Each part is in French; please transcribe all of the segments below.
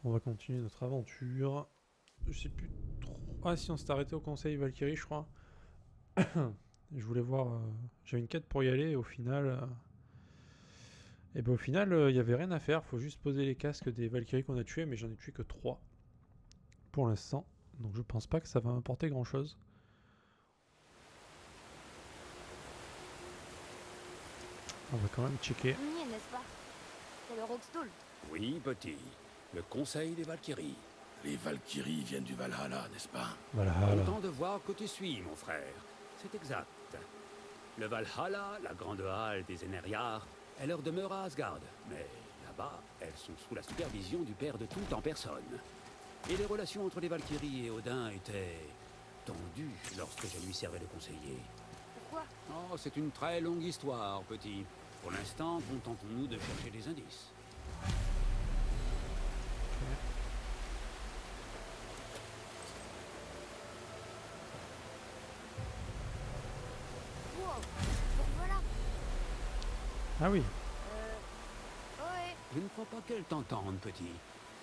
On va continuer notre aventure. Je sais plus trop... Ah si, on s'est arrêté au conseil Valkyrie, je crois. Je voulais voir... J'avais une quête pour y aller et au final... Et ben au final, il y avait rien à faire. Faut juste poser les casques des Valkyries qu'on a tués, mais j'en ai tué que 3 pour l'instant. Donc je pense pas que ça va m'apporter grand chose. On va quand même checker. On y est, n'est-ce pas? C'est le Rockstall. Oui, petit. Le conseil des Valkyries. Les Valkyries viennent du Valhalla, n'est-ce pas? Voilà. Content de voir que tu suis, mon frère. C'est exact. Le Valhalla, la grande halle des Énériards, est leur demeure à Asgard. Mais là-bas, elles sont sous la supervision du père de tout en personne. Et les relations entre les Valkyries et Odin étaient tendues lorsque je lui servais de conseiller. Pourquoi? Oh, c'est une très longue histoire, petit. Pour l'instant, contentons-nous de chercher des indices. Wow. Donc voilà. Ah oui. Ouais. Je ne crois pas qu'elles t'entendent, petit.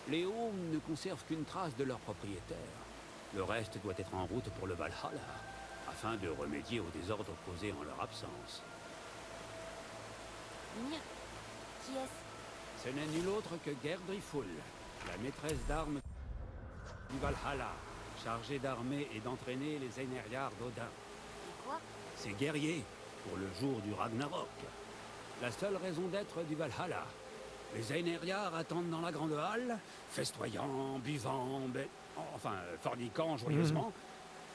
Les Haumes ne conservent qu'une trace de leur propriétaire. Le reste doit être en route pour le Valhalla, afin de remédier aux désordres causés en leur absence. Mimir. Qui est-ce? Ce n'est nul autre que Gerdriful, la maîtresse d'armes du Valhalla, chargée d'armer et d'entraîner les Einherjar d'Odin. Et quoi? Ces guerriers, pour le jour du Ragnarok. La seule raison d'être du Valhalla. Les Einherjar attendent dans la grande halle, festoyant, buvant, forniquant joyeusement.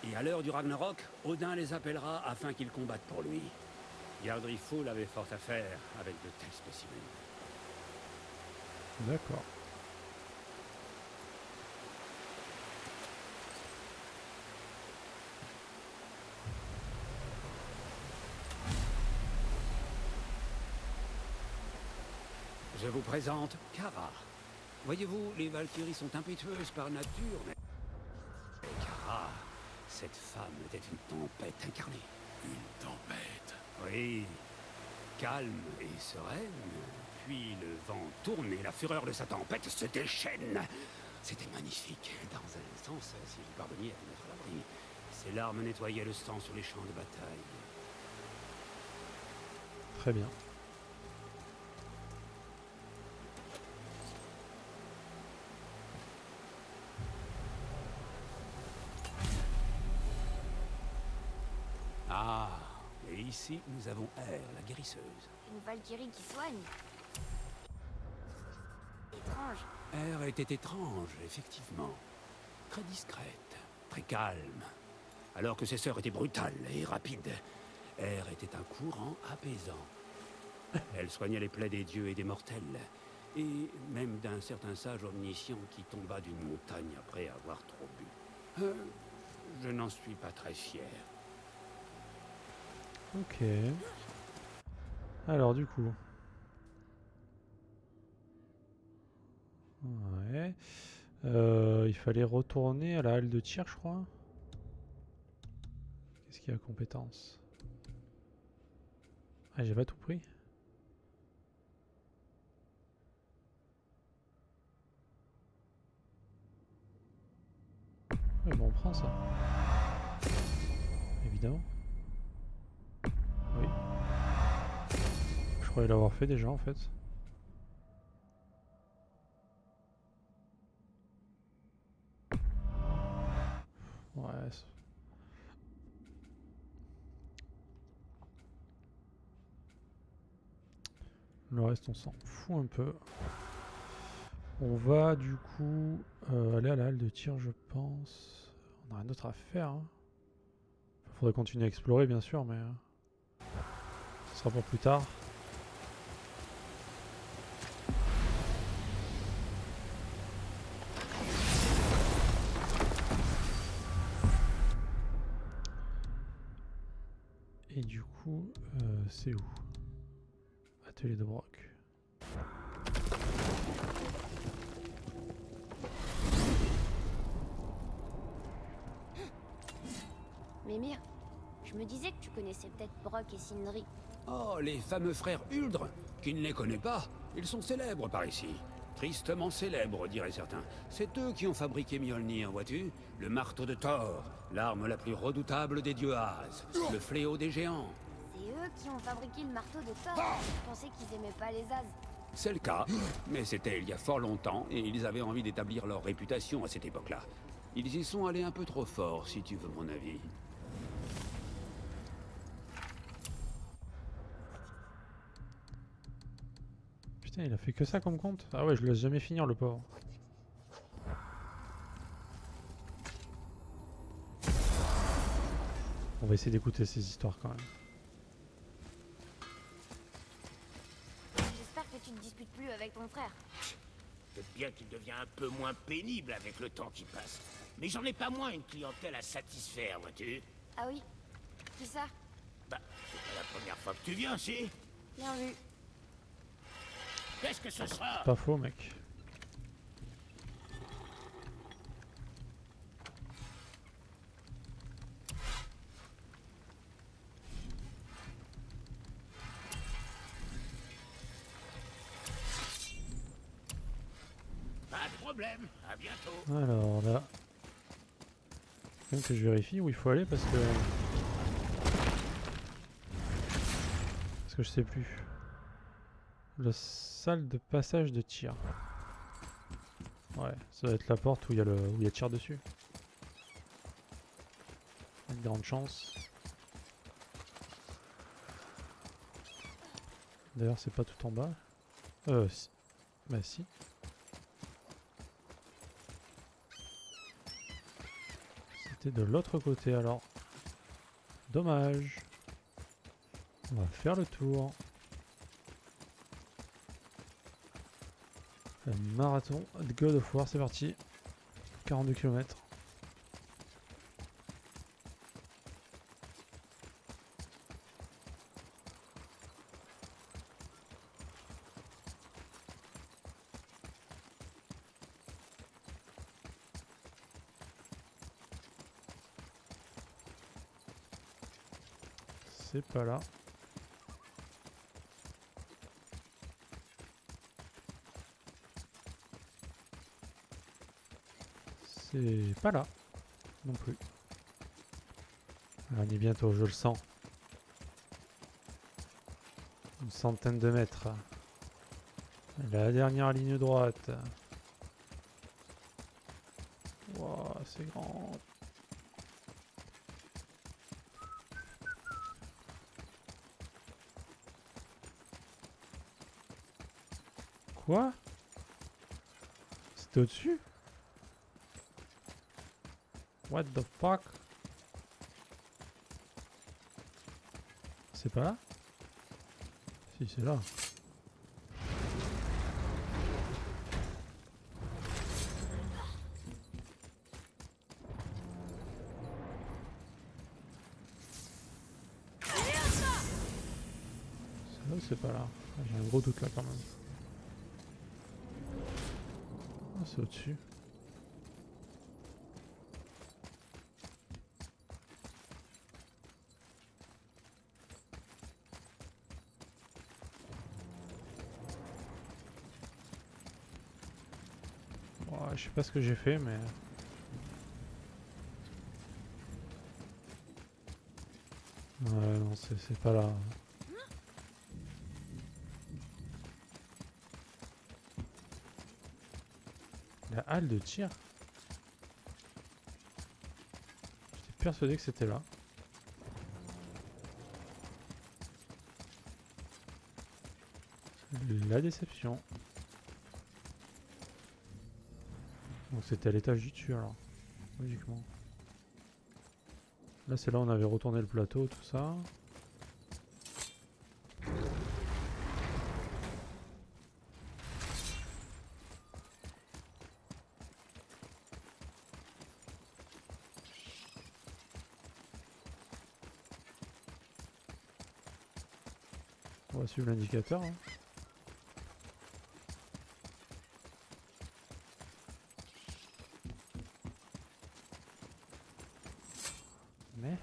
Et à l'heure du Ragnarok, Odin les appellera afin qu'ils combattent pour lui. Gerdriful avait fort à faire avec de tels spécimens. D'accord. Je vous présente Kara. Voyez-vous, les Valkyries sont impétueuses par nature, mais Kara, cette femme était une tempête incarnée. Une tempête. Oui, calme et sereine. Puis le vent tourne et la fureur de sa tempête se déchaîne. C'était magnifique. Dans un sens, si vous parveniez à vous mettre à l'abri, ses larmes nettoyaient le sang sur les champs de bataille. Très bien. Ah, et ici, nous avons Air, la guérisseuse. Une Valkyrie qui soigne. Étrange. Air était étrange, effectivement. Très discrète, très calme. Alors que ses sœurs étaient brutales et rapides, Air était un courant apaisant. Elle soignait les plaies des dieux et des mortels, et même d'un certain sage omniscient qui tomba d'une montagne après avoir trop bu. Je n'en suis pas très fier. Ok. Alors du coup... Ouais. Il fallait retourner à la halle de tir, je crois. Qu'est-ce qu'il y a à compétence? Ah, j'ai pas tout pris. Ouais, bon, on prend ça. Évidemment. Oui. Je croyais l'avoir fait déjà en fait. Ouais. Le reste on s'en fout un peu. On va du coup aller à la halle de tir je pense. On n'a rien d'autre à faire. Hein. Faudrait continuer à explorer bien sûr mais... ce sera pour plus tard. Et du coup, c'est où? Atelier de Brock. Mimir, je me disais que tu connaissais peut-être Brock et Sindri. Oh, les fameux frères Huldre. Qui ne les connaît pas? Ils sont célèbres par ici. Tristement célèbres, diraient certains. C'est eux qui ont fabriqué Mjolnir, vois-tu? Le marteau de Thor, l'arme la plus redoutable des dieux As, le fléau des géants. C'est eux qui ont fabriqué le marteau de Thor. Je pensais qu'ils aimaient pas les as. C'est le cas, mais c'était il y a fort longtemps, et ils avaient envie d'établir leur réputation à cette époque-là. Ils y sont allés un peu trop fort, si tu veux mon avis. Putain, il a fait que ça comme compte. Ah ouais, je le laisse jamais finir, le pauvre. On va essayer d'écouter ces histoires quand même. J'espère que tu te disputes plus avec ton frère. Peut-être bien qu'il devient un peu moins pénible avec le temps qui passe. Mais j'en ai pas moins une clientèle à satisfaire, vois-tu? Ah oui? Qui ça? Bah, c'est pas la première fois que tu viens, si? Bien vu. Qu'est-ce que ce sera? Pas faux, mec. Pas de problème, à bientôt. Alors là... Faut que je vérifie où il faut aller parce que... Parce que je sais plus. La salle de passage de tir. Ouais, ça doit être la porte où il y a où il y a tir dessus. Avec grande chance. D'ailleurs, c'est pas tout en bas. Si. Bah si. C'était de l'autre côté alors. Dommage. On va faire le tour. Le marathon de God of War, c'est parti. 42 km. C'est pas là. C'est pas là non plus. On y est bientôt, je le sens. Une centaine de mètres. La dernière ligne droite. Wow, c'est grand. Quoi? C'était au-dessus? What the fuck? C'est pas là? Si, c'est là. C'est là ou c'est pas là? Ah, j'ai un gros doute là quand même. Ah, c'est au-dessus. Ouais, je sais pas ce que j'ai fait, mais... Ouais, non, c'est pas là. La halle de tir? J'étais persuadé que c'était là. La déception. Donc c'était à l'étage du dessus alors, logiquement. Là c'est là où on avait retourné le plateau, tout ça. On va suivre l'indicateur. Hein. Mais...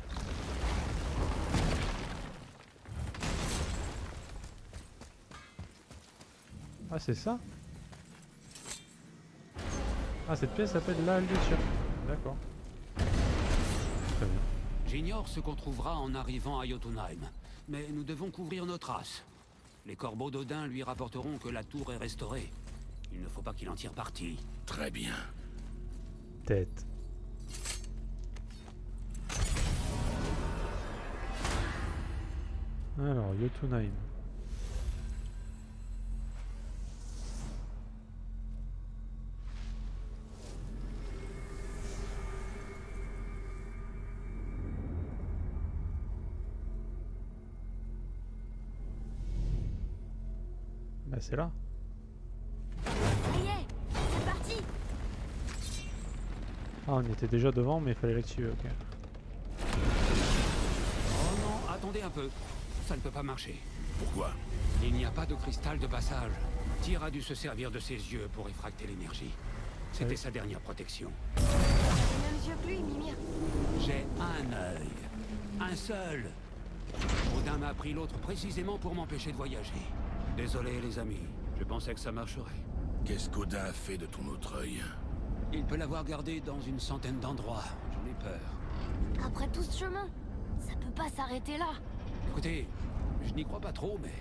Ah c'est ça? Ah, cette pièce s'appelle la halle de tir. D'accord. Très bien. J'ignore ce qu'on trouvera en arrivant à Jotunheim, mais nous devons couvrir nos traces. Les corbeaux d'Odin lui rapporteront que la tour est restaurée. Il ne faut pas qu'il en tire parti. Très bien. Tête. Alors, Jotunheim. Bah c'est là. Ça y est, c'est parti. Ah, on était déjà devant, mais il fallait l'activer, ok. Oh non, attendez un peu. Ça ne peut pas marcher. Pourquoi? Il n'y a pas de cristal de passage. Tyr a dû se servir de ses yeux pour effracter l'énergie. C'était Oui. sa dernière protection. J'ai les mêmes yeux que lui, Mimir. J'ai un œil. Un seul. Odin m'a pris l'autre précisément pour m'empêcher de voyager. Désolé les amis, je pensais que ça marcherait. Qu'est-ce qu'Odin a fait de ton autre œil? Il peut l'avoir gardé dans une centaine d'endroits. J'en ai peur. Après tout ce chemin, ça peut pas s'arrêter là. Écoutez, je n'y crois pas trop, mais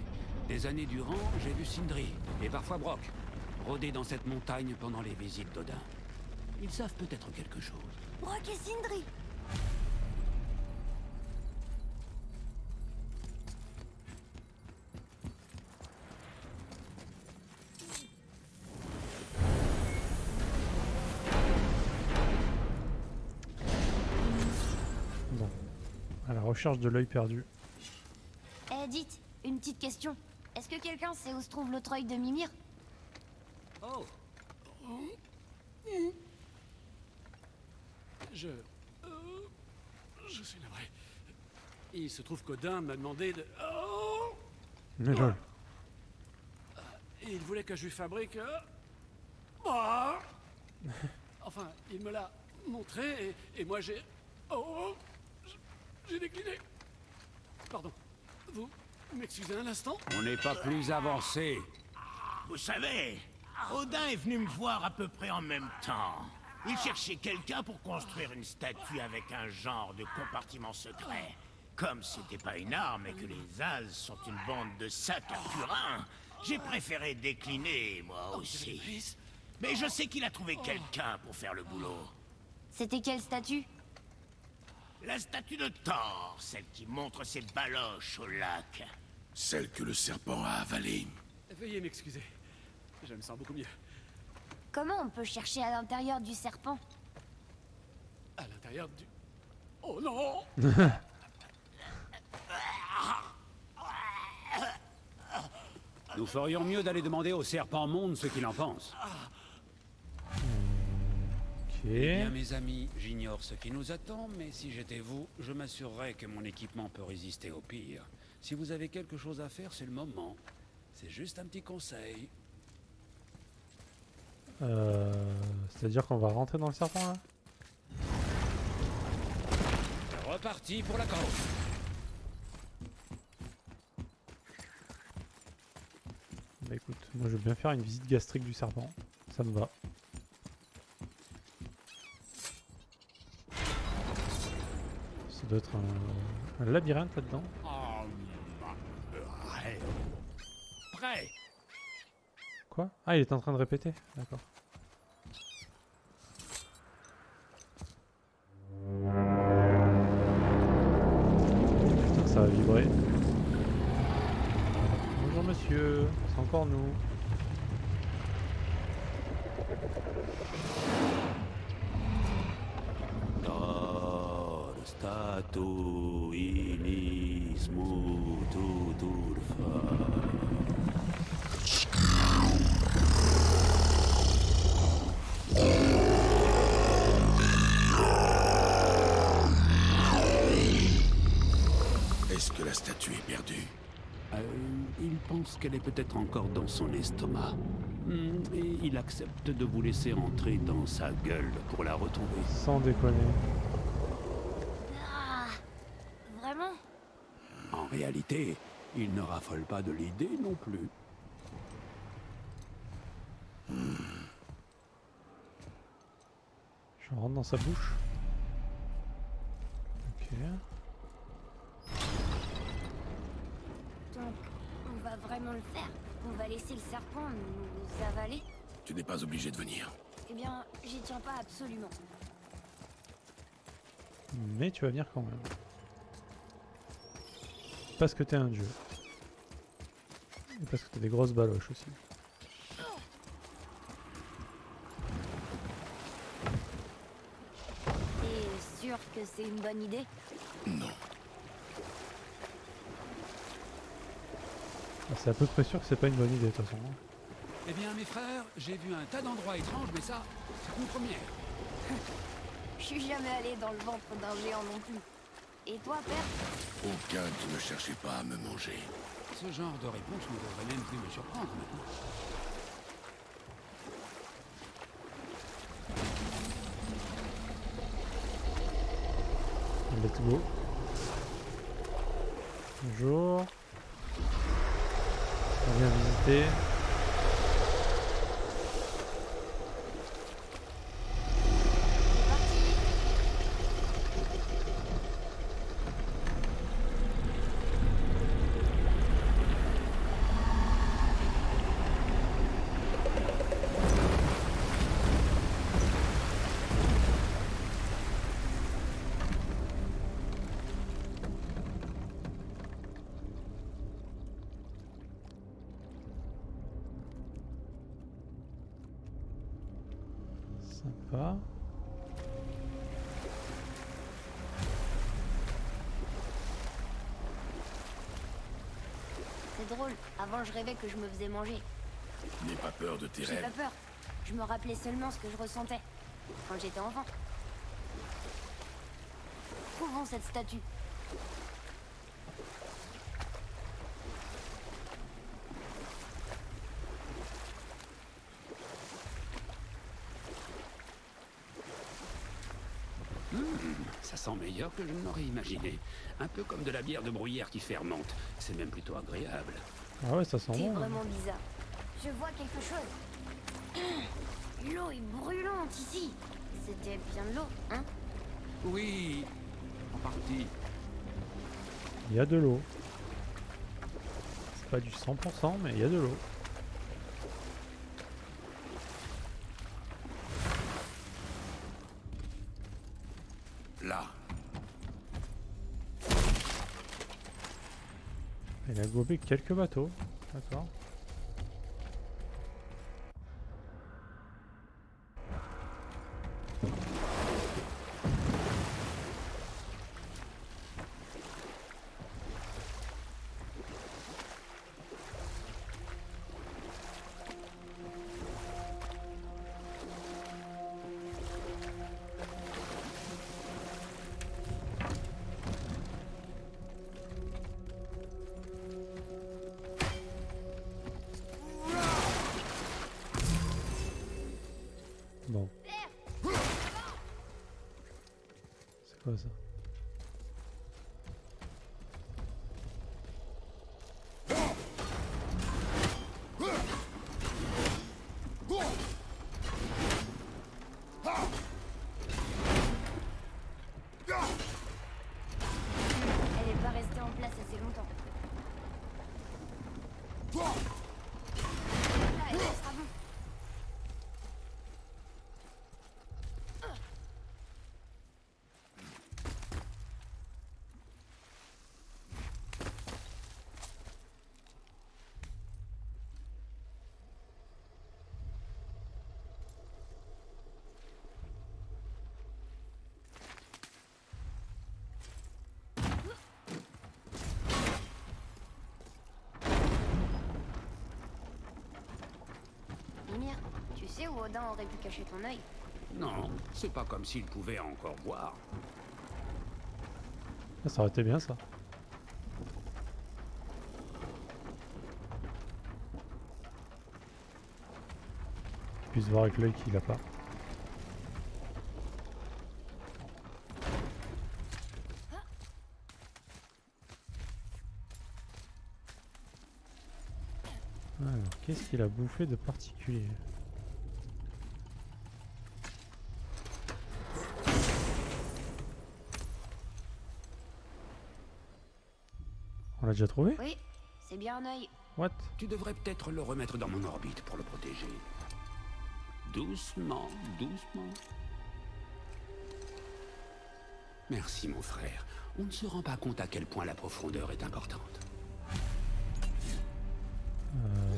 des années durant, j'ai vu Sindri, et parfois Brock, rôder dans cette montagne pendant les visites d'Odin. Ils savent peut-être quelque chose. Brock et Sindri. Bon. À la recherche de l'œil perdu. Eh, dites, une petite question. Est-ce que quelqu'un sait où se trouve l'autre œil de Mimir? Oh, Je suis navré. Il se trouve qu'Odin m'a demandé de... Oh, Mais lol. il voulait que je lui fabrique... bah, enfin, il me l'a montré et moi j'ai... Oh, j'ai décliné. Pardon. Vous m'excusez un instant? on n'est pas plus avancé. Vous savez, Odin est venu me voir à peu près en même temps. Il cherchait quelqu'un pour construire une statue avec un genre de compartiment secret. Comme c'était pas une arme et que les As sont une bande de sacs à purin, j'ai préféré décliner, moi aussi. Please. Mais je sais qu'il a trouvé quelqu'un pour faire le boulot. C'était quelle statue? La statue de Thor, celle qui montre ses baloches au lac. Celle que le serpent a avalée. Veuillez m'excuser. Je me sens beaucoup mieux. Comment on peut chercher à l'intérieur du serpent? À l'intérieur du... Oh non! Nous ferions mieux d'aller demander au serpent monde ce qu'il en pense. Ok. Eh bien, mes amis, j'ignore ce qui nous attend, mais si j'étais vous, je m'assurerais que mon équipement peut résister au pire. Si vous avez quelque chose à faire, c'est le moment. C'est juste un petit conseil. C'est-à-dire qu'on va rentrer dans le serpent là? Reparti pour la cause. Bah écoute, moi je veux bien faire une visite gastrique du serpent. Ça me va. Ça doit être un labyrinthe là-dedans. Prêt. Quoi? Ah, il est en train de répéter. D'accord. Putain, ça va vibrer. Bonjour monsieur, c'est encore nous. Dor statu inis mutu turfa. Est-ce que la statue est perdue? Il pense qu'elle est peut-être encore dans son estomac. Et il accepte de vous laisser entrer dans sa gueule pour la retrouver. Sans déconner. Ah, vraiment? En réalité, il ne raffole pas de l'idée non plus. Je rentre dans sa bouche. Ok. Donc, on va vraiment le faire? On va laisser le serpent nous avaler? Tu n'es pas obligé de venir. Eh bien, j'y tiens pas absolument. Mais tu vas venir quand même. Parce que t'es un dieu. Et parce que t'as des grosses baloches aussi. T'es sûr que c'est une bonne idée? Non. Ah, c'est à peu près sûr que c'est pas une bonne idée de toute façon. Hein. Eh bien, mes frères, j'ai vu un tas d'endroits étranges, mais ça, c'est une première. Je suis jamais allé dans le ventre d'un géant non plus. Et toi, père? Aucun qui ne cherchait pas à me manger. Ce genre de réponse ne devrait même plus me surprendre maintenant. Let's go. Bonjour. On vient visiter. C'est parti! Sympa. C'est drôle, avant je rêvais que je me faisais manger. N'aie pas peur de tes J'ai pas rêves. peur. Je me rappelais seulement ce que je ressentais quand j'étais enfant. Trouvons cette statue. Ça sent meilleur que je ne l'aurais imaginé. Un peu comme de la bière de bruyère qui fermente. C'est même plutôt agréable. Ah ouais, ça sent C'est bon. vraiment bizarre. Je vois quelque chose. L'eau est brûlante ici. C'était bien de l'eau, hein? Oui, en partie. Il y a de l'eau. C'est pas du 100%, mais il y a de l'eau. Là. Il a gobé quelques bateaux. D'accord. Bon. C'est quoi ça? Elle n'est pas restée en place assez longtemps. Là, elle sera bon. Mimir, tu sais où Odin aurait pu cacher ton œil? Non, c'est pas comme s'il pouvait encore voir. Ah, ça aurait été bien ça. Qu'il puisse voir avec l'œil qu'il a pas. Alors, qu'est-ce qu'il a bouffé de particulier? l'a déjà trouvé? Oui, c'est bien un œil. What? Tu devrais peut-être le remettre dans mon orbite pour le protéger. Doucement, doucement. Merci, mon frère. On ne se rend pas compte à quel point la profondeur est importante.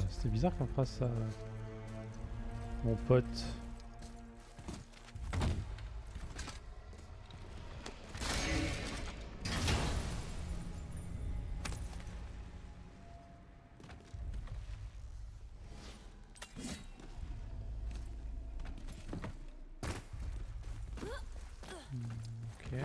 C'était bizarre qu'on fasse ça. Mon pote. Ok.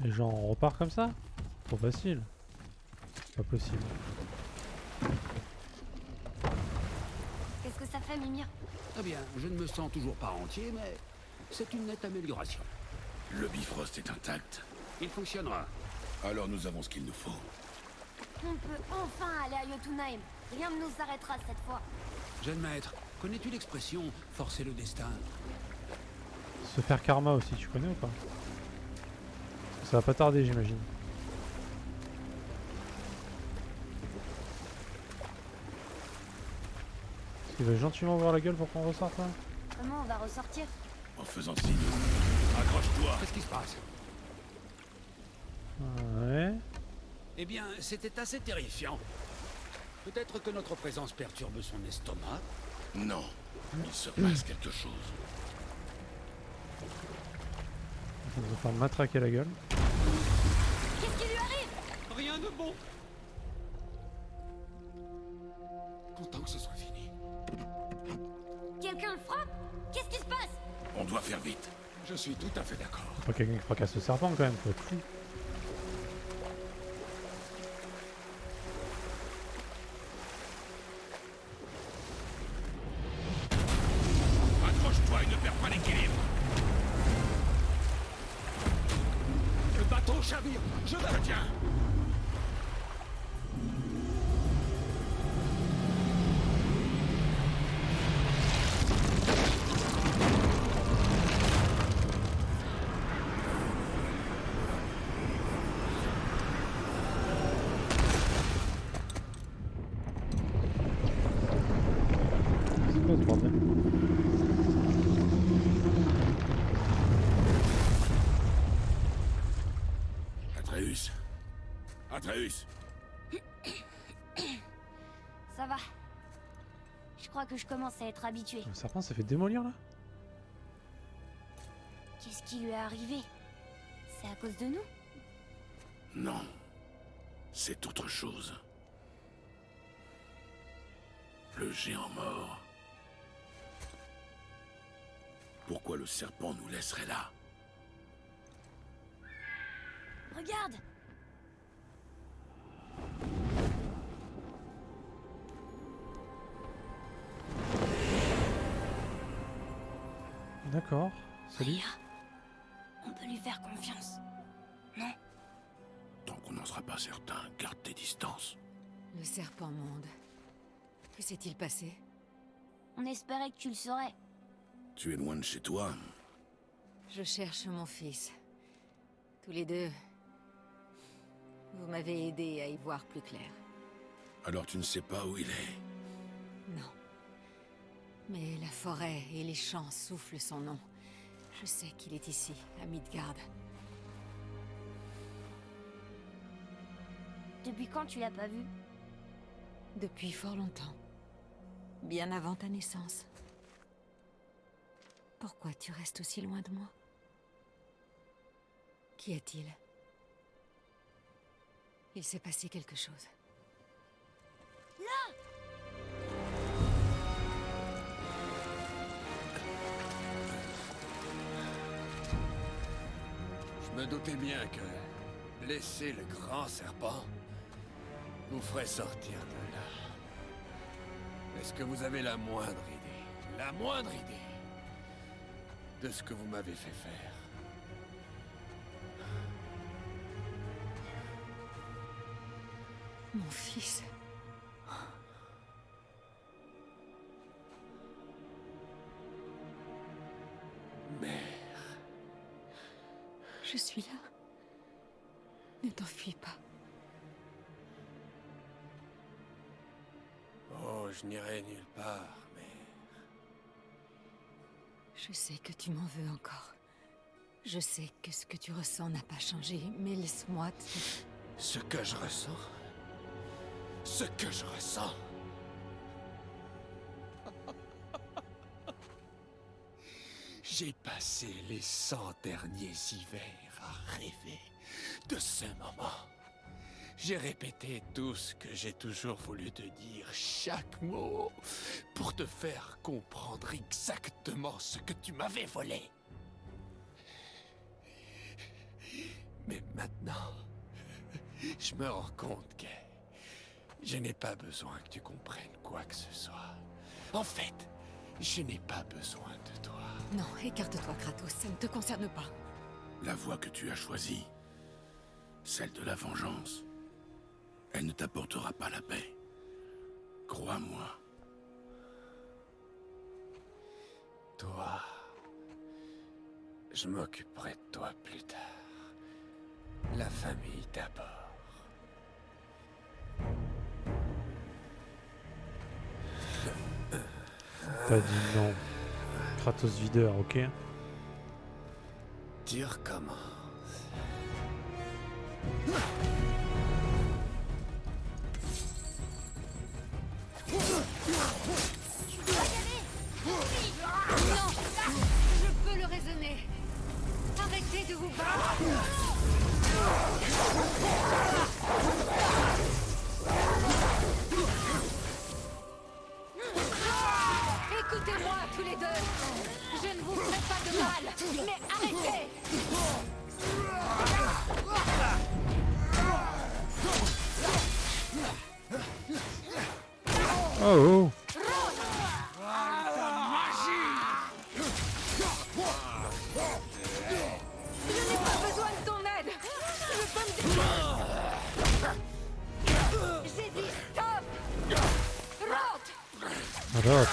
Et genre on repart comme ça? Trop facile. Pas possible. Qu'est-ce que ça fait, Mimir? Eh bien, je ne me sens toujours pas entier, mais c'est une nette amélioration. Le Bifrost est intact. Il fonctionnera. Alors nous avons ce qu'il nous faut. On peut enfin aller à Jotunheim. Rien ne nous arrêtera cette fois. Jeune maître, connais-tu l'expression « forcer le destin » Se faire karma aussi, tu connais ou pas? Ça va pas tarder, j'imagine. Il va gentiment ouvrir la gueule pour qu'on ressorte là? Comment on va ressortir? En faisant signe. Accroche-toi. Qu'est-ce qui se passe? Ouais. Eh bien, c'était assez terrifiant. Peut-être que notre présence perturbe son estomac. Non. Il se passe quelque chose. On va faire matraquer la gueule. Qu'est-ce qui lui arrive? Rien de bon. Content que ce soit fini. Quelqu'un le frappe? Qu'est-ce qui se passe? On doit faire vite. Je suis tout à fait d'accord. Pas quelqu'un qui fracasse le serpent quand même, faut être fou. Accroche-toi et ne perds pas l'équilibre. Le bateau chavire. Je la Tiens. C'est quoi ce bordel? Atreus. Atreus. Ça va. Je crois que je commence à être habitué. Le serpent s'est fait démolir là? Qu'est-ce qui lui est arrivé? C'est à cause de nous? Non. C'est autre chose. Le géant mort. Pourquoi le serpent nous laisserait là? Regarde! D'accord. Salut. Aya, on peut lui faire confiance. Non? Tant qu'on n'en sera pas certain, garde tes distances. Le serpent monde. Que s'est-il passé? On espérait que tu le saurais. Tu es loin de chez toi. Je cherche mon fils. Tous les deux. Vous m'avez aidé à y voir plus clair. Alors tu ne sais pas où il est. Non. Mais la forêt et les champs soufflent son nom. Je sais qu'il est ici, à Midgard. Depuis quand tu l'as pas vu? Depuis fort longtemps. Bien avant ta naissance. Pourquoi tu restes aussi loin de moi? Qu'y a-t-il? Il s'est passé quelque chose. Je me doutais bien que blesser le grand serpent vous ferait sortir de là. Est-ce que vous avez la moindre idée de ce que vous m'avez fait faire? Mon fils. Je suis là. Ne t'enfuis pas. Oh, je n'irai nulle part, mais... Je sais que tu m'en veux encore. Je sais que ce que tu ressens n'a pas changé, mais laisse-moi te... Ce que je ressens... Ce que je ressens... J'ai passé les 100 derniers hivers à rêver de ce moment. J'ai répété tout ce que j'ai toujours voulu te dire, chaque mot, pour te faire comprendre exactement ce que tu m'avais volé. Mais maintenant, je me rends compte que je n'ai pas besoin que tu comprennes quoi que ce soit. En fait, je n'ai pas besoin de toi. Non, écarte-toi, Kratos, ça ne te concerne pas. La voie que tu as choisie, celle de la vengeance, elle ne t'apportera pas la paix. Crois-moi. Toi, je m'occuperai de toi plus tard. La famille d'abord. T'as dit non. Kratos videur, ok? Tu recommences. Non, je peux le raisonner. Arrêtez de vous battre. Écoutez-moi tous les deux. Je ne vous ferai pas de mal, mais arrêtez. Oh oh! Je n'ai pas besoin de ton aide. Je peux me débrouiller. J'ai dit stop. Rentre. Alors,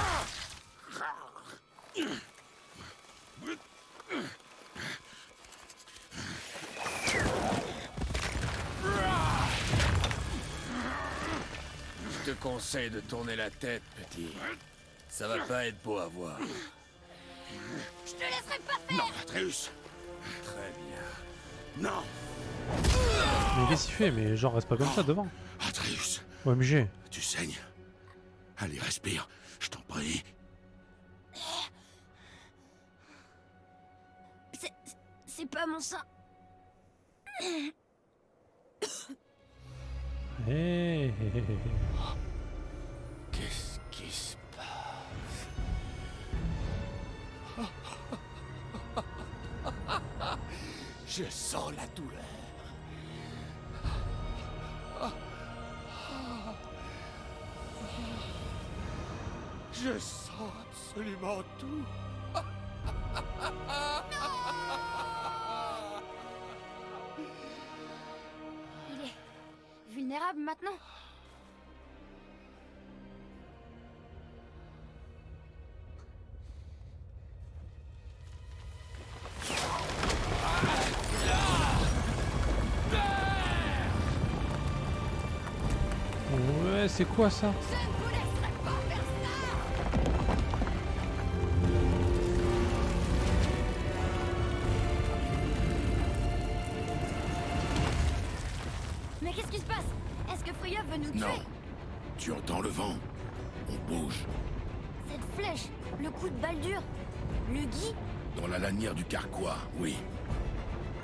Je te conseille de tourner la tête, petit. Ça va pas être beau à voir. Je te laisserai pas faire. Non, Atreus. Très bien. Non, mais qu'est-ce qu'il fait? Mais genre, reste pas comme ça devant. Atreus. OMG. Tu saignes. Allez, respire. Je t'en prie. C'est pas mon sang. Hey. Qu'est-ce qui se passe? Je sens la douleur. Je sens absolument tout. Il est vulnérable maintenant. Ouais, c'est quoi ça? Je ne vous laisserai pas faire ça. Mais qu'est-ce qui se passe? Est-ce que Freya veut nous tuer? Non. Tu entends le vent? On bouge. Cette flèche, le coup de balle dure, le Guy. Dans la lanière du carquois, oui.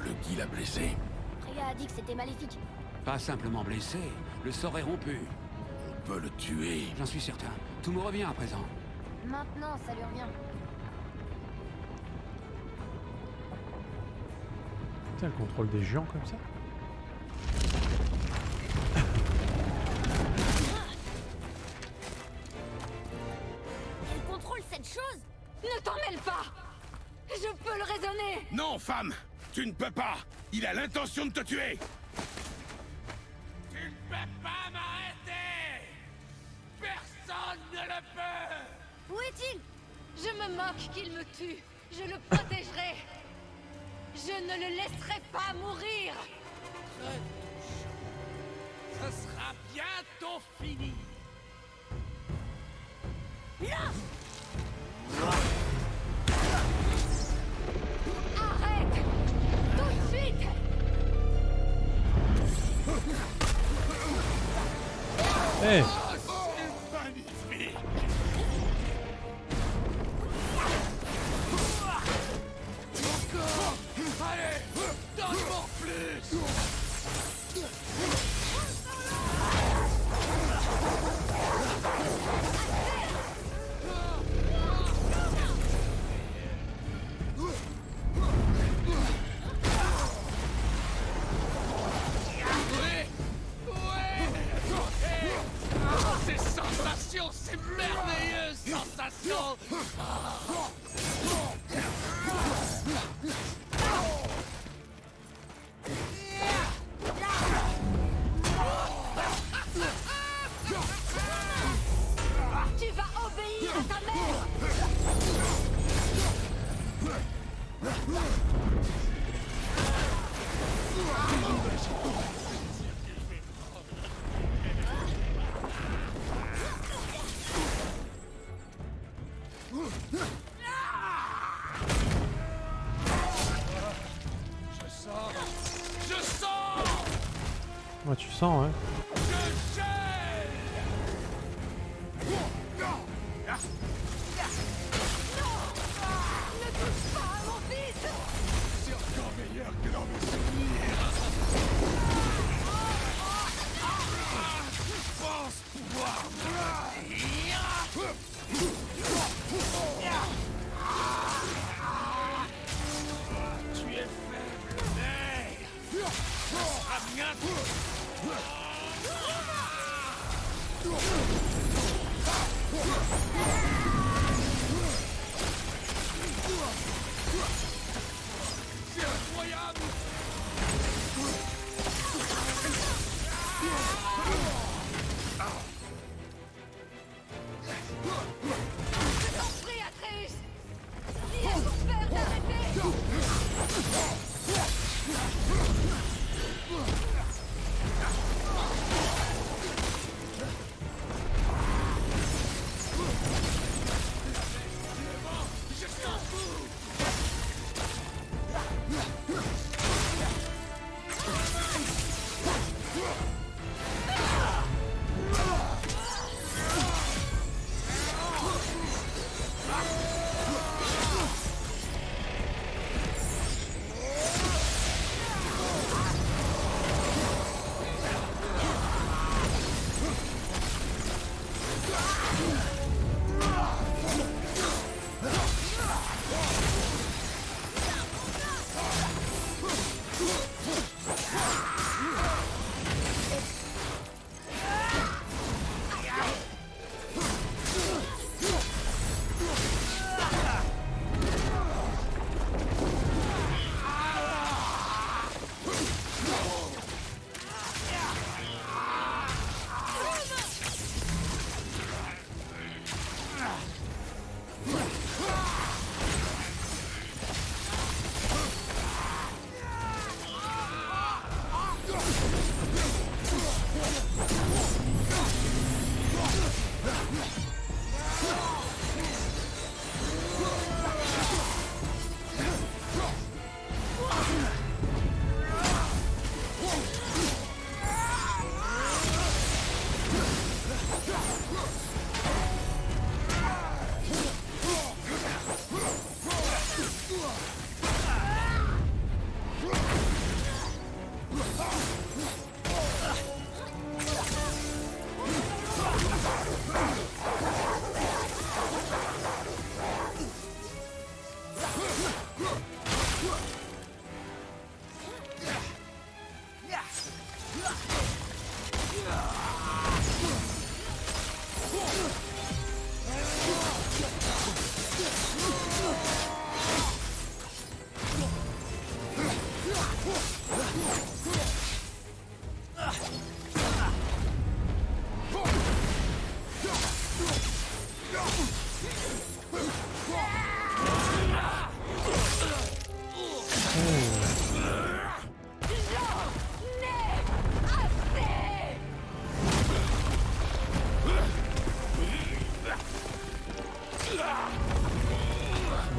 Le Guy l'a blessé. Freya a dit que c'était maléfique. Pas simplement blessé, le sort est rompu. On peut le tuer. J'en suis certain. Tout me revient à présent. Maintenant, ça lui revient. Putain, le contrôle des géants comme ça? Elle contrôle cette chose. Ne t'en mêle pas. Je peux le raisonner. Non, femme! Tu ne peux pas! Il a l'intention de te tuer! Tu ne peux pas m'arrêter. Personne ne le peut. Où est-il? Je me moque qu'il me tue. Je le protégerai. Je ne le laisserai pas mourir. Ça sera bientôt fini. Arrête! Tout de suite! Eh C'est magnifique. Encore. Allez, donne-moi plus. Ces sensations, ces merveilleuses sensations. Tu vas obéir à ta mère! Je sens. Ouais, tu sens, hein. Je gèle. Ne touche pas à mon fils! C'est encore meilleur que dans mes souvenirs. Je pense pouvoir me Tu es faible, mais ce sera bientôt. C'est incroyable. Je t'en prie, Atreus! Dis à ton père d'arrêter!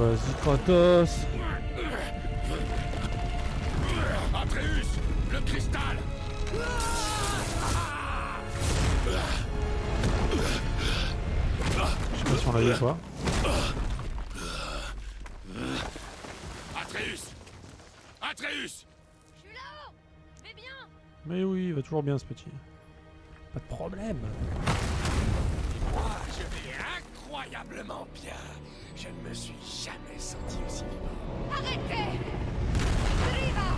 Vas-y, Kratos. Atreus, le cristal. Je sais pas si on l'a eu ou pas. Atreus. Atreus. Je suis là-haut. Mais bien. Mais oui, il va toujours bien ce petit. Pas de problème. Moi, je vais incroyablement bien. Je ne me suis jamais senti aussi vivant. Arrêtez. Driva.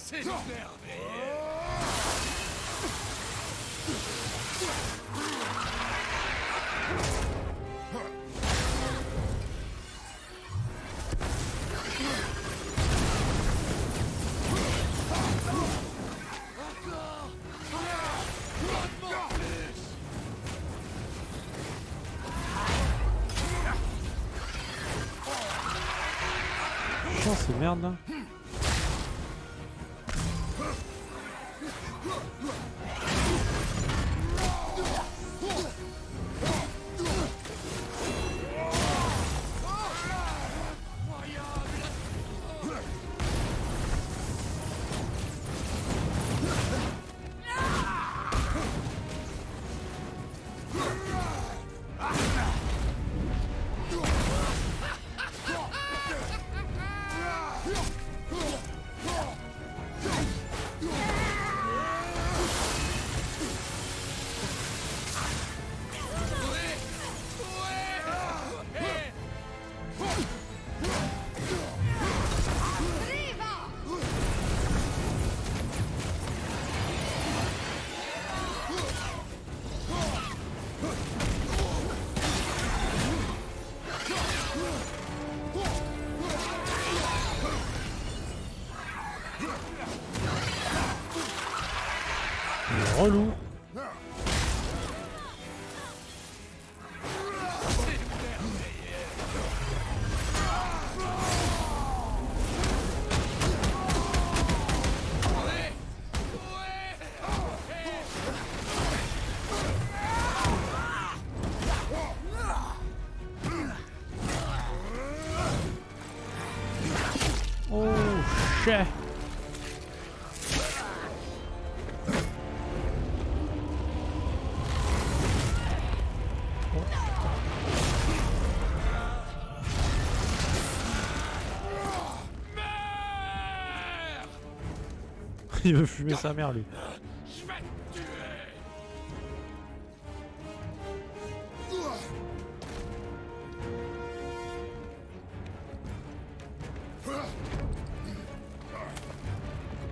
C'est merveilleux. Putain, ces merdes là. Relou. Oh shit. Il veut fumer sa mère lui. Je vais te tuer.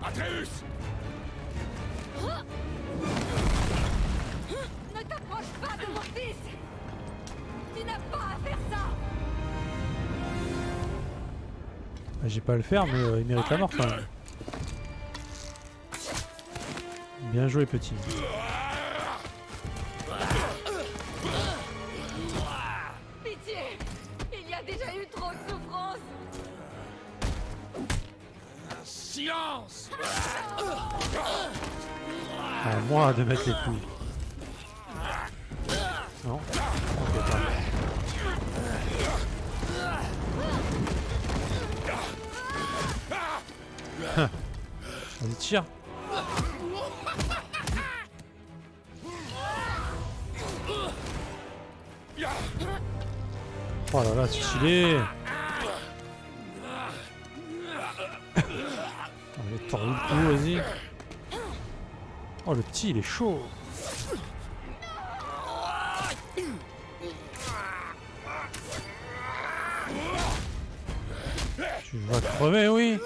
Atreus. Ne t'approche pas de mon fils. Tu n'as pas à faire ça. Bah, j'ai pas à le faire, mais il mérite la mort quand même. Bien joué petit. Pitié. Il y a déjà eu trop de souffrance. Silence. À moi de mettre les couilles. Non. Ok, pardon. Vas-y, tire. Oh là là, c'est stylé. Allez, tordu le cou, vas-y. Oh, le petit, il est chaud. Tu vas crever, oui.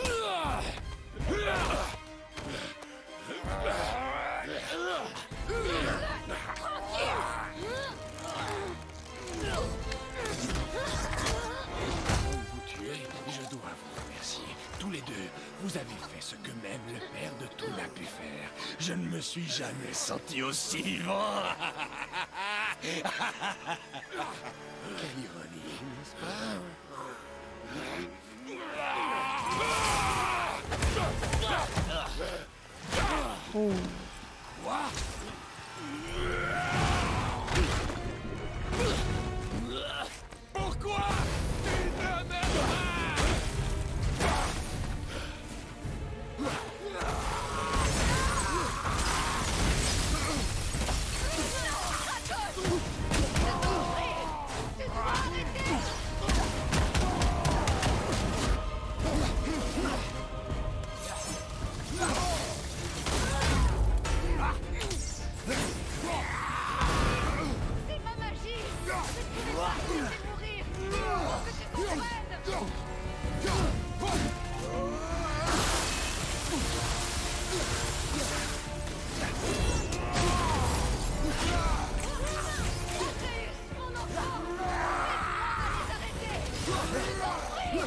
Vous tuez, je dois vous remercier. tous les deux, vous avez fait ce que même le père de tout n'a pu faire. Je ne me suis jamais senti aussi vivant. Quelle ironie, n'est-ce pas? Oh. Quoi? Pourquoi tu ne m'aimes pas? C'est ma magie! Je ne pouvais pas te laisser mourir! Faut que tu comprennes! Atreus, mon enfant! Laisse-moi les arrêter! Je t'en prie!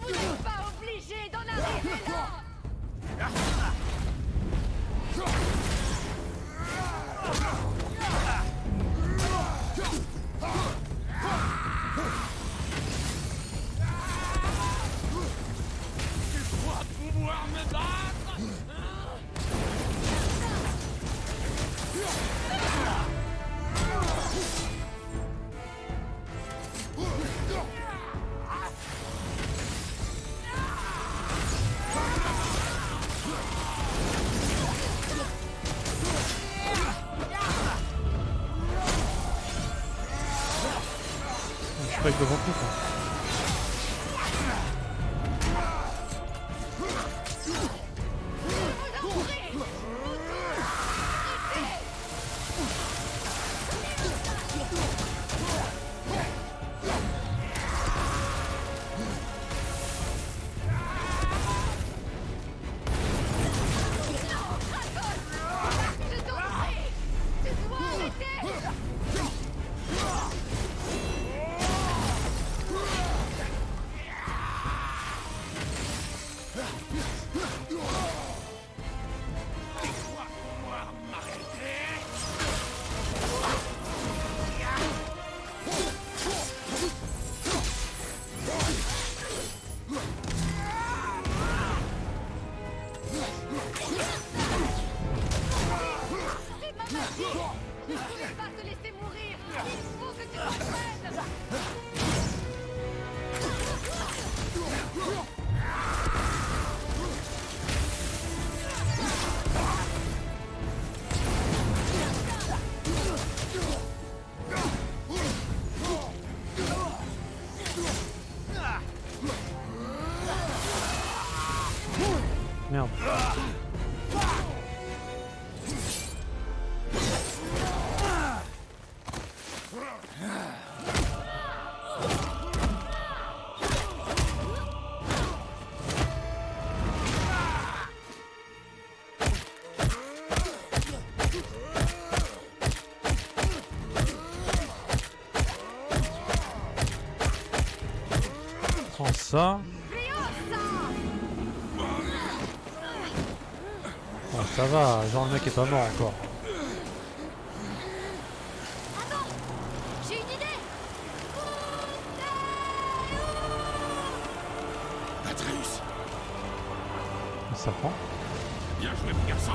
Vous n'êtes pas obligé d'en arriver là! Tu crois pouvoir me battre? Je suis pas avec devant tout quoi. Je t'en prie! Tu dois arrêter! Tu crois pouvoir m'arrêter? C'est ma magie! Je ne pouvais pas te laisser mourir! Il faut que tu comprennes! Merde. Prends ça. Bon, ça va, genre le mec est pas mort encore. Attends! J'ai une idée! Atreus, Ça prend. bien joué, mon garçon.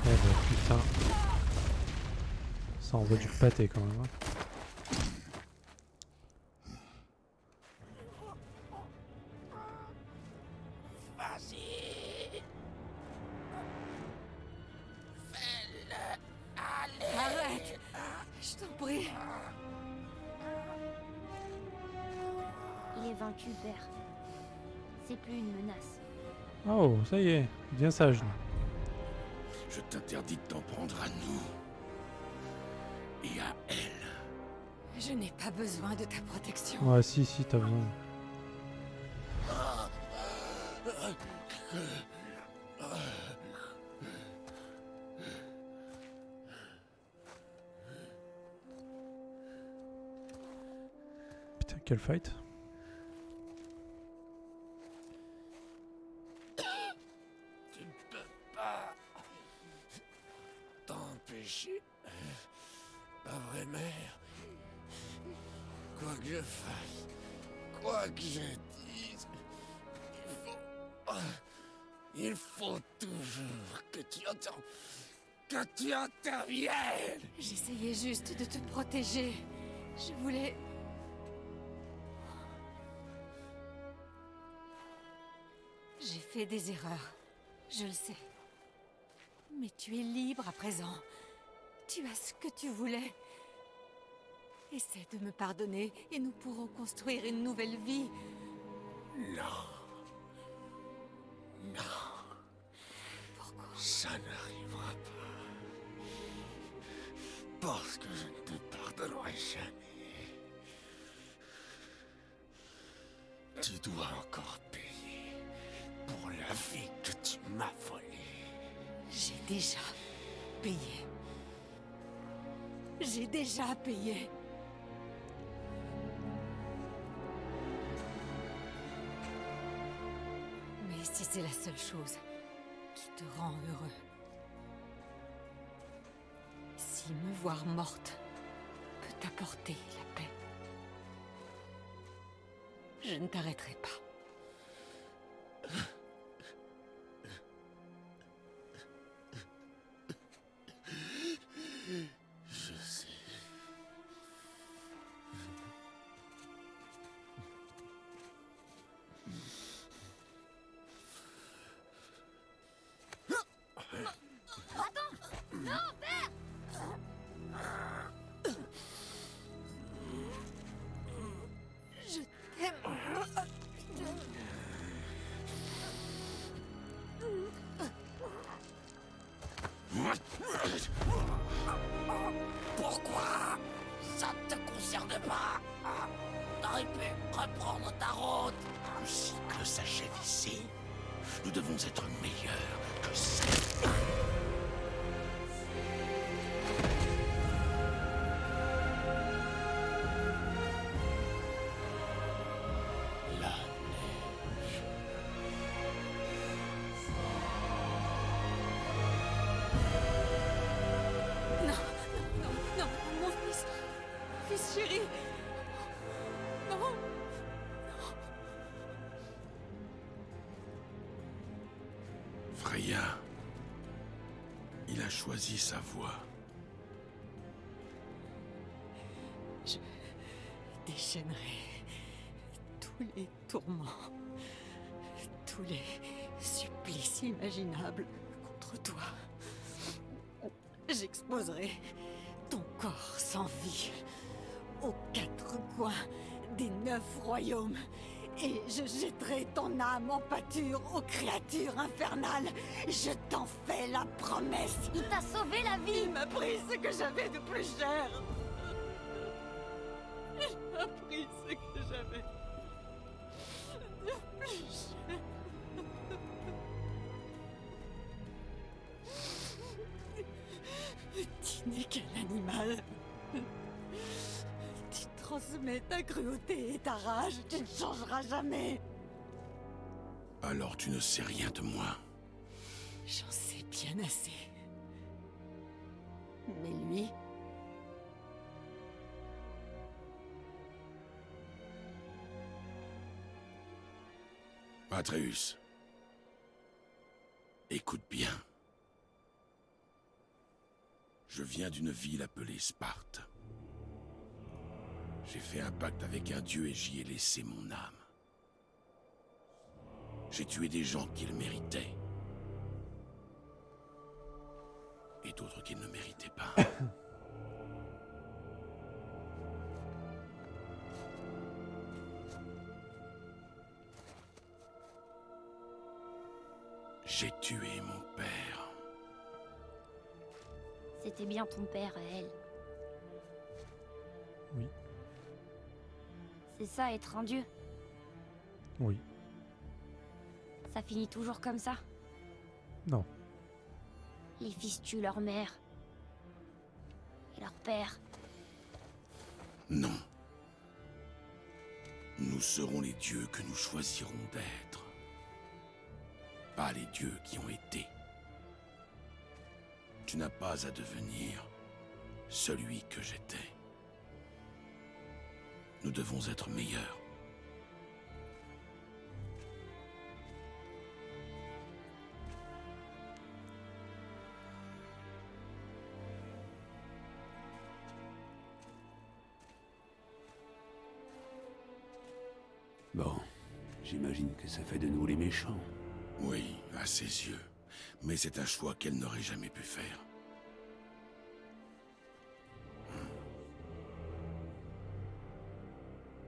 Eh ben putain. Ça envoie du pâté quand même. Hein. Vas-y. Arrête! Je t'en prie! vaincu, père. C'est plus une menace. Oh, ça y est, bien sage. Là. Je t'interdis de t'en prendre à nous. Et à elle. Je n'ai pas besoin de ta protection. Ouais, si, t'as besoin. Putain, quel fight. Tu ne peux pas t'empêcher. Pas vrai, mère. Quoi que je fasse, quoi que je dise, il faut toujours que tu interviennes. J'essayais juste de te protéger. Je voulais... J'ai fait des erreurs, je le sais. Mais tu es libre à présent. Tu as ce que tu voulais. Essaie de me pardonner et nous pourrons construire une nouvelle vie. Non. Non. Pourquoi? Ça n'arrivera pas. Parce que je ne te pardonnerai jamais. Tu dois encore payer pour la vie que tu m'as volée. J'ai déjà payé. J'ai déjà payé. Mais si c'est la seule chose qui te rend heureux, si me voir morte peut t'apporter la paix, je ne t'arrêterai pas. Je sais. Je t'aime. Pourquoi? Ça ne te concerne pas. T'aurais pu reprendre ta route. Le cycle s'achève ici. Nous devons être meilleurs que ça. La neige. Non, mon fils chéri. Non. Freya, il a choisi sa voie. Je déchaînerai tous les tourments, tous les supplices imaginables contre toi. J'exposerai ton corps sans vie aux quatre coins des 9 royaumes et je jetterai ton âme en pâture aux créatures infernales. Je t'en fais la promesse. Il t'a sauvé la vie. Il m'a pris ce que j'avais de plus cher. Il m'a pris ce que j'avais de plus cher. Tu n'es qu'un animal. Tu transmets ta cruauté et ta rage. Tu ne changeras jamais. Alors tu ne sais rien de moi. J'en sais bien assez. Mais lui... Atreus, écoute bien. Je viens d'une ville appelée Sparte. J'ai fait un pacte avec un dieu et j'y ai laissé mon âme. J'ai tué des gens qui le méritaient. Et d'autres qui ne le méritaient pas. J'ai tué mon père. C'était bien ton père à elle. Oui. C'est ça, être un dieu. Oui. Ça finit toujours comme ça. Non. Les fils tuent leur mère. Et leur père. Non. Nous serons les dieux que nous choisirons d'être. Pas les dieux qui ont été. Tu n'as pas à devenir celui que j'étais. Nous devons être meilleurs. Bon, j'imagine que ça fait de nous les méchants. Oui, à ses yeux. Mais c'est un choix qu'elle n'aurait jamais pu faire.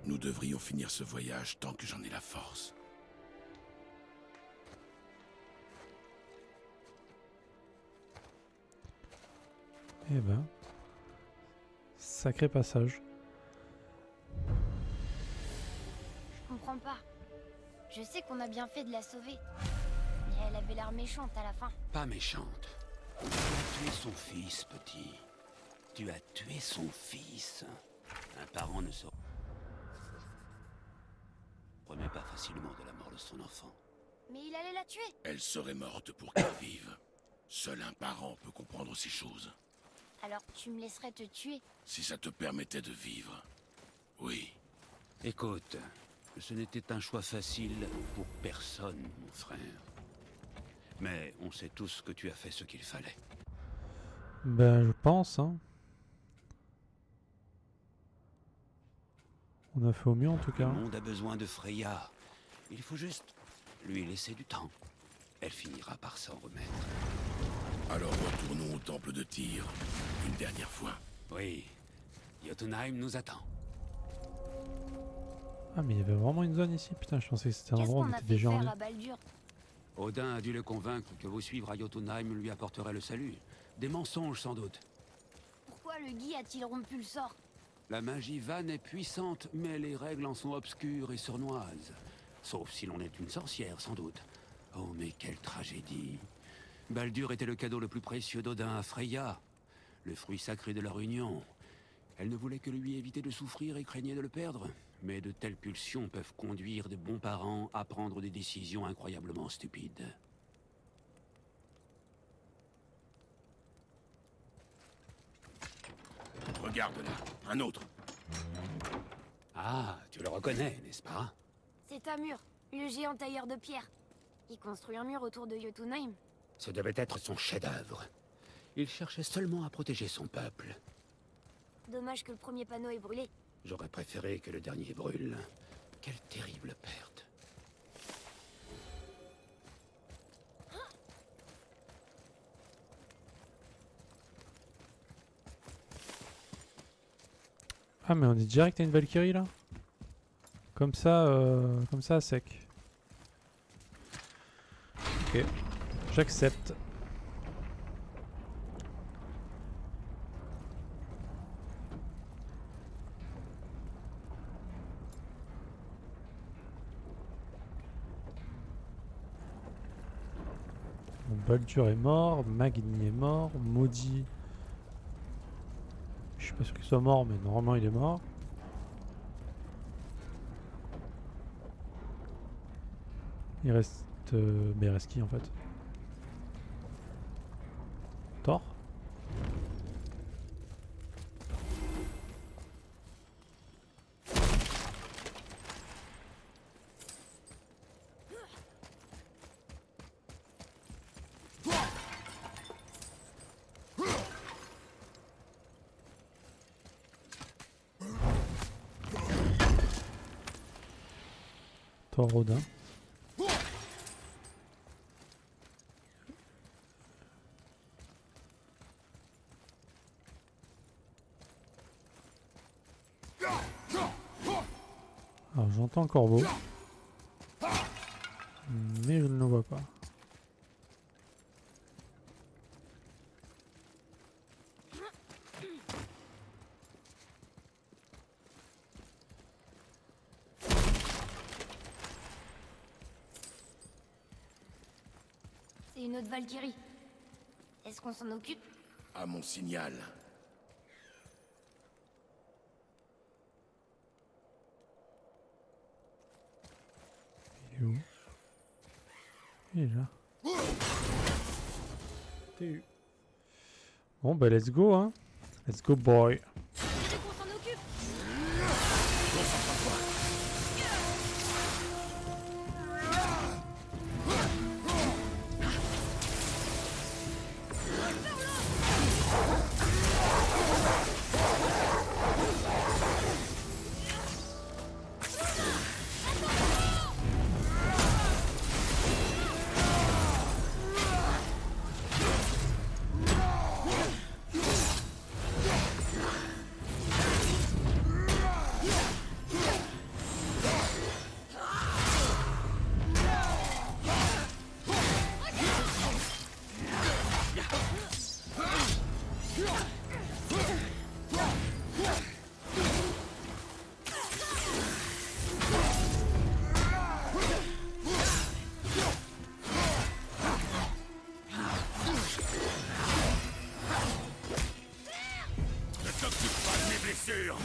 Nous devrions finir ce voyage tant que j'en ai la force. Eh ben. Sacré passage. Je comprends pas. Je sais qu'on a bien fait de la sauver. Mais elle avait l'air méchante à la fin. Pas méchante. Tu as tué son fils, petit. Tu as tué son fils. Un parent ne se remet pas facilement de la mort de son enfant. Mais il allait la tuer. Elle serait morte pour qu'elle vive. Seul un parent peut comprendre ces choses. Alors tu me laisserais te tuer. Si ça te permettait de vivre. Oui. Écoute, ce n'était un choix facile pour personne, mon frère. Mais on sait tous que tu as fait ce qu'il fallait. Ben, je pense, hein. On a fait au mieux, en tout Le cas. monde a besoin de Freya. Il faut juste lui laisser du temps. Elle finira par s'en remettre. Alors retournons au temple de Tyr, une dernière fois. Oui, Jotunheim nous attend. Ah, mais il y avait vraiment une zone ici. Putain, je pensais que c'était un Qu'est-ce endroit où qu'on on a était fait déjà en faire vie. à Baldur? Odin a dû le convaincre que vous suivre à Jotunheim lui apporterait le salut. Des mensonges, sans doute. Pourquoi le Guy a-t-il rompu le sort? La magie vanne est puissante, mais les règles en sont obscures et sournoises. Sauf si l'on est une sorcière, sans doute. Oh, mais quelle tragédie. Baldur était le cadeau le plus précieux d'Odin à Freya. Le fruit sacré de leur union. Elle ne voulait que lui éviter de souffrir et craignait de le perdre. Mais de telles pulsions peuvent conduire de bons parents à prendre des décisions incroyablement stupides. Regarde là, un autre. Ah, tu le reconnais, n'est-ce pas? C'est Amur, le géant tailleur de pierre. Il construit un mur autour de Jotunheim. Ce devait être son chef-d'œuvre. Il cherchait seulement à protéger son peuple. Dommage que le premier panneau ait brûlé. J'aurais préféré que le dernier brûle. Quelle terrible perte. Ah, mais on est direct à une Valkyrie, là? Comme ça, à sec. Ok. J'accepte. Bon, Baldur est mort, Magni est mort, Maudit. Je suis pas sûr qu'il soit mort, mais normalement il est mort. Il reste. Mais il reste qui en fait? Thor? Thor Odin. Alors j'entends le corbeau, mais je ne le vois pas. une autre Valkyrie. Est-ce qu'on s'en occupe? À mon signal. Il est où? Il est là. T'es eu. Bon bah let's go hein. Let's go boy. Tu veux qu'on s'en occupe? Ne t'occupe pas de mes blessures.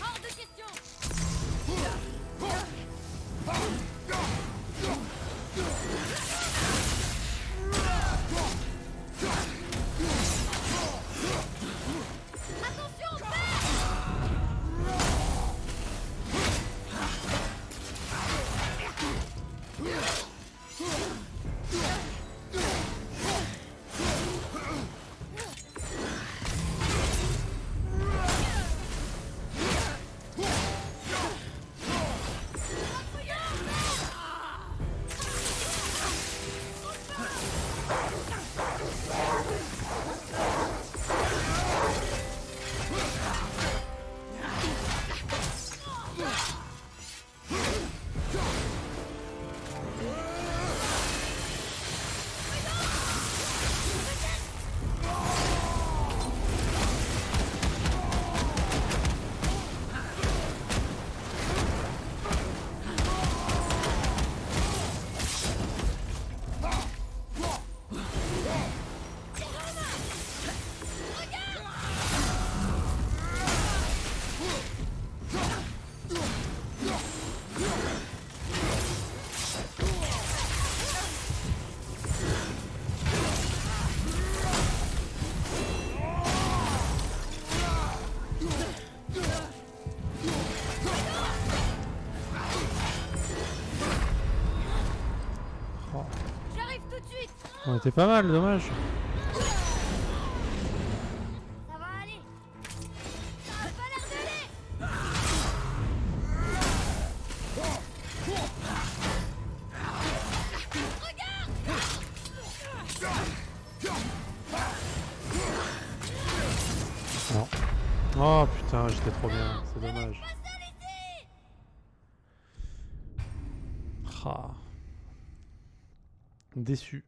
Hors de question! Attention, Oh. j'arrive tout de suite! On était pas mal, dommage. Ça va aller! Ça a pas l'air d'aller! Non. Oh putain, j'étais trop bien, c'est dommage. Ah. Déçu.